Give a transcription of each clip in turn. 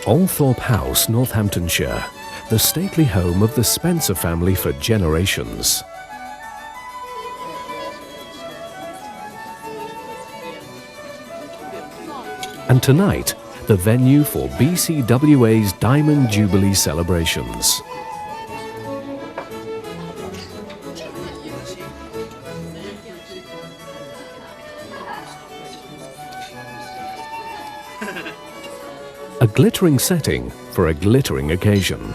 Althorpe House, Northamptonshire, the stately home of the Spencer family for generations. And tonight, the venue for BCWA's Diamond Jubilee celebrations. A glittering setting for a glittering occasion.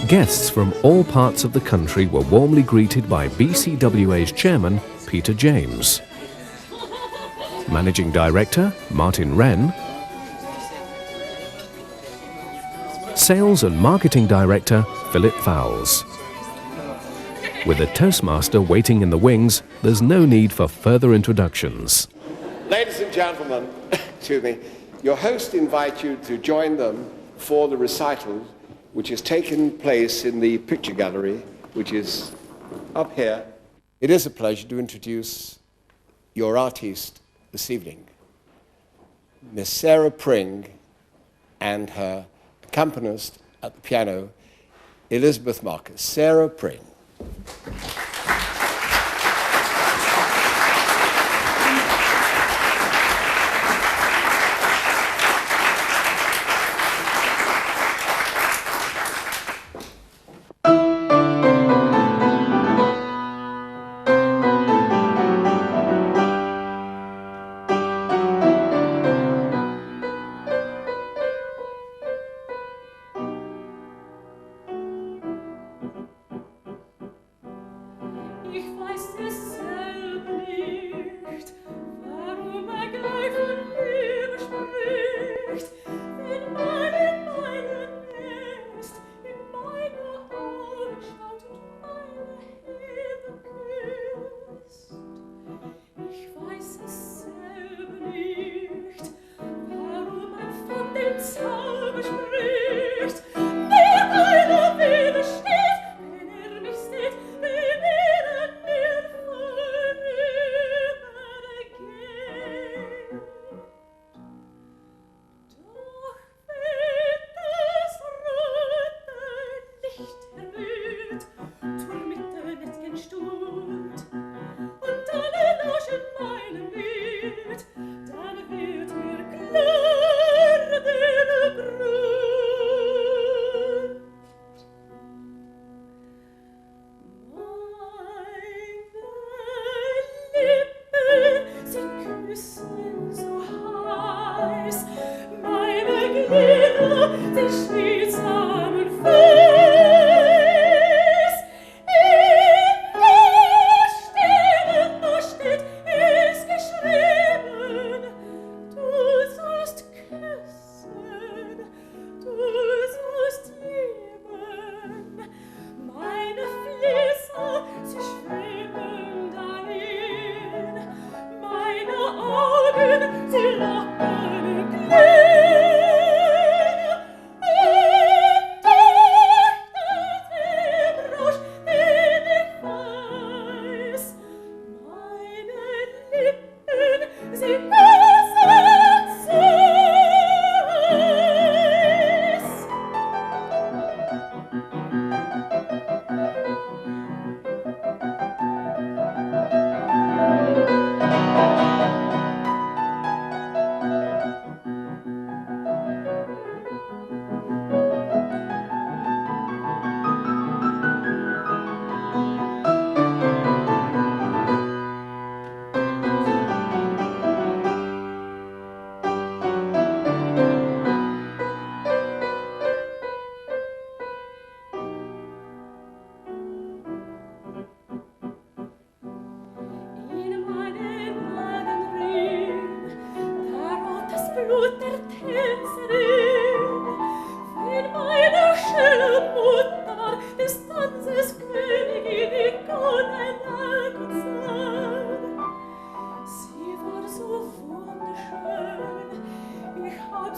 Guests from all parts of the country were warmly greeted by BCWA's chairman, Peter James, Managing Director, Martin Wren, Sales and Marketing Director, Philip Fowles. With a Toastmaster waiting in the wings, there's no need for further introductions. Ladies and gentlemen, excuse me, your host invites you to join them for the recital, which has taken place in the picture gallery, which is up here. It is a pleasure to introduce your artiste this evening, Miss Sarah Pring, and her accompanist at the piano, Elizabeth Marcus. Sarah Pring.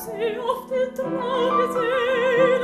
sie auf den Traum gesehen.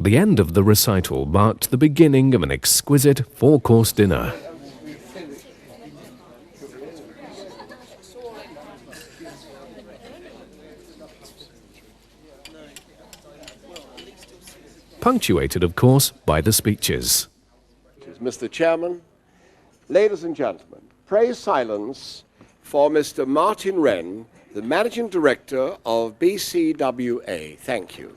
The end of the recital marked the beginning of an exquisite four-course dinner. Punctuated, of course, by the speeches. Mr. Chairman, ladies and gentlemen, pray silence for Mr. Martin Wren, the Managing Director of BCWA. Thank you.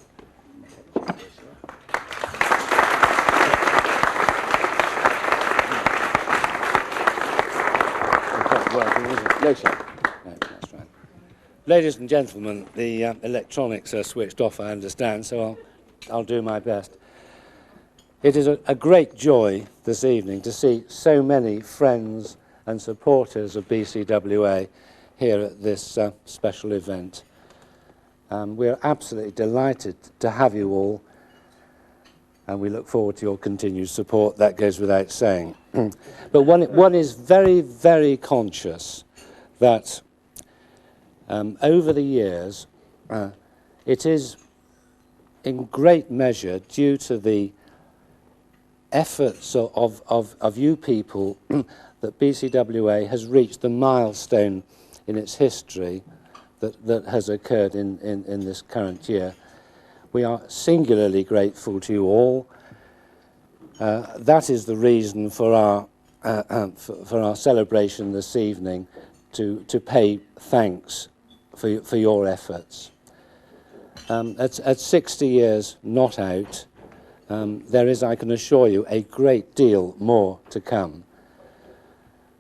No, sir. No, that's right. Ladies and gentlemen, the electronics are switched off, I understand, so I'll do my best. It is a great joy this evening to see so many friends and supporters of BCWA here at this special event. We're absolutely delighted to have you all, and we look forward to your continued support. That goes without saying. But one is very, very conscious that over the years, it is in great measure due to the efforts of you people that BCWA has reached the milestone in its history that has occurred in this current year. We are singularly grateful to you all. That is the reason for our celebration this evening, to pay thanks for your efforts. At 60 years not out, there is, I can assure you, a great deal more to come.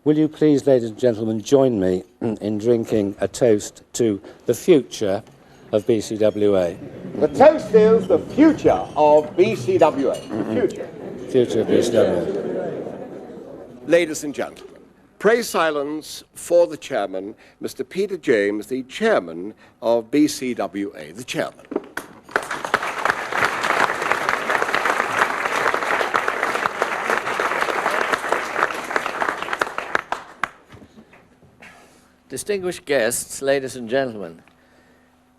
Will you please, ladies and gentlemen, join me in drinking a toast to the future of BCWA. The toast is the future of BCWA. Future. Future of BCWA. Ladies and gentlemen, pray silence for the chairman, Mr. Peter James, the chairman of BCWA, the chairman. Distinguished guests, ladies and gentlemen,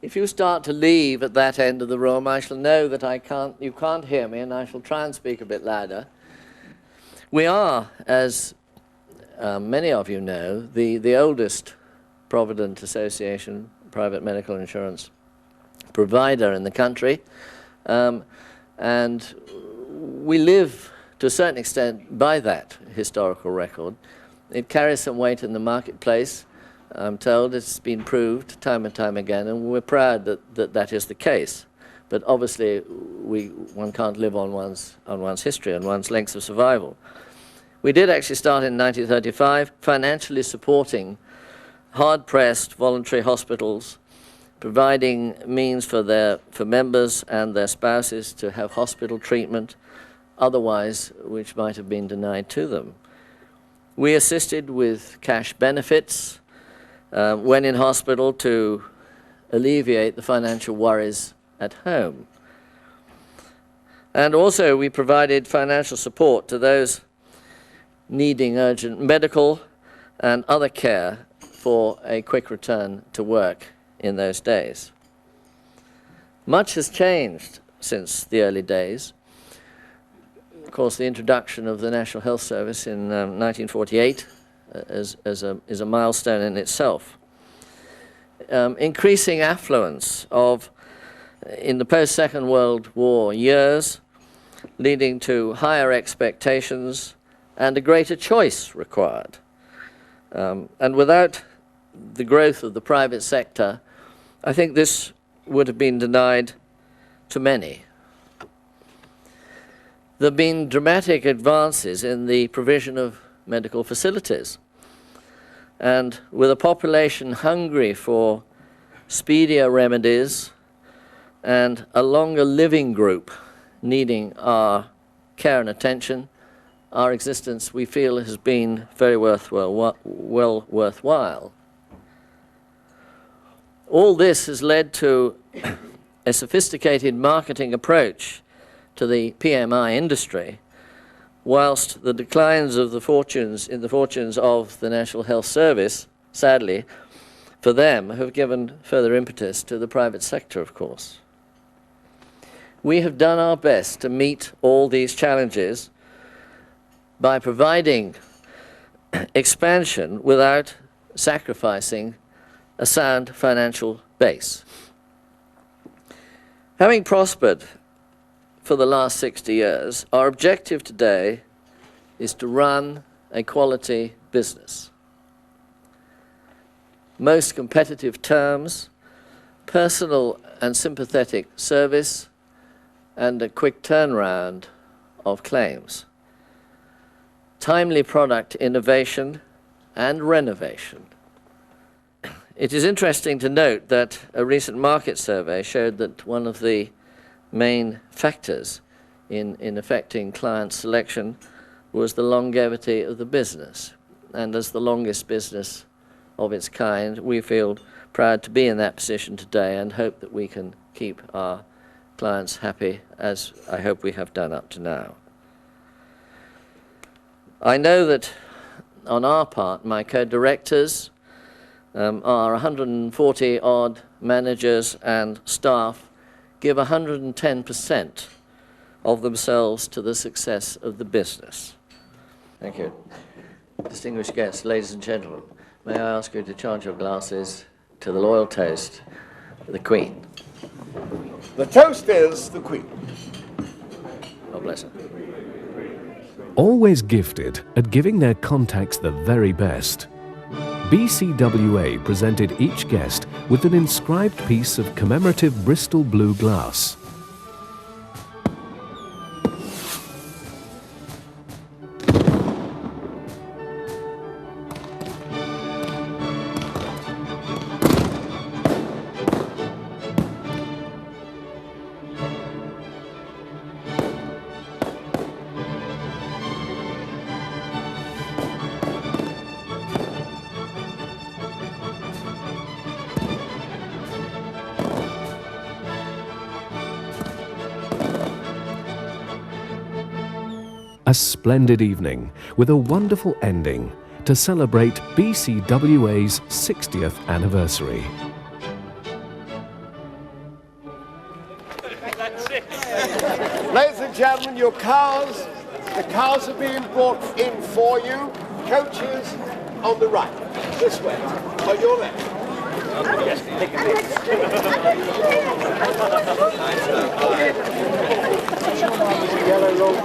if you start to leave at that end of the room, I shall know that you can't hear me, and I shall try and speak a bit louder. We are, as many of you know, the oldest Provident Association private medical insurance provider in the country, and we live to a certain extent by that historical record. It carries some weight in the marketplace. I'm told it's been proved time and time again, and we're proud that is the case. But obviously, one can't live on one's history and one's lengths of survival. We did actually start in 1935, financially supporting hard-pressed voluntary hospitals, providing means for members and their spouses to have hospital treatment, otherwise which might have been denied to them. We assisted with cash benefits when in hospital to alleviate the financial worries at home. And also we provided financial support to those needing urgent medical and other care for a quick return to work in those days. Much has changed since the early days. Of course, the introduction of the National Health Service in 1948 is a milestone in itself. Increasing affluence in the post-Second World War years leading to higher expectations and a greater choice required. And without the growth of the private sector, I think this would have been denied to many. There have been dramatic advances in the provision of medical facilities. And with a population hungry for speedier remedies and a longer living group needing our care and attention, our existence, we feel, has been very worthwhile. All this has led to a sophisticated marketing approach to the PMI industry, whilst the declines of the fortunes of the National Health Service, sadly, for them, have given further impetus to the private sector, of course. We have done our best to meet all these challenges by providing expansion without sacrificing a sound financial base. Having prospered for the last 60 years, our objective today is to run a quality business. Most competitive terms, personal and sympathetic service, and a quick turnaround of claims. Timely product innovation and renovation. It is interesting to note that a recent market survey showed that one of the main factors in affecting client selection was the longevity of the business. And as the longest business of its kind, we feel proud to be in that position today and hope that we can keep our clients happy, as I hope we have done up to now. I know that on our part, my co-directors, our 140-odd managers and staff give 110% of themselves to the success of the business. Thank you. Distinguished guests, ladies and gentlemen, may I ask you to charge your glasses to the loyal toast, the Queen. The toast is the Queen. God bless her. Always gifted at giving their contacts the very best, BCWA presented each guest with an inscribed piece of commemorative Bristol blue glass. A splendid evening with a wonderful ending to celebrate BCWA's 60th anniversary. Ladies and gentlemen, your cars, the cars are being brought in for you. Coaches on the right, this way, on your left. Yellow long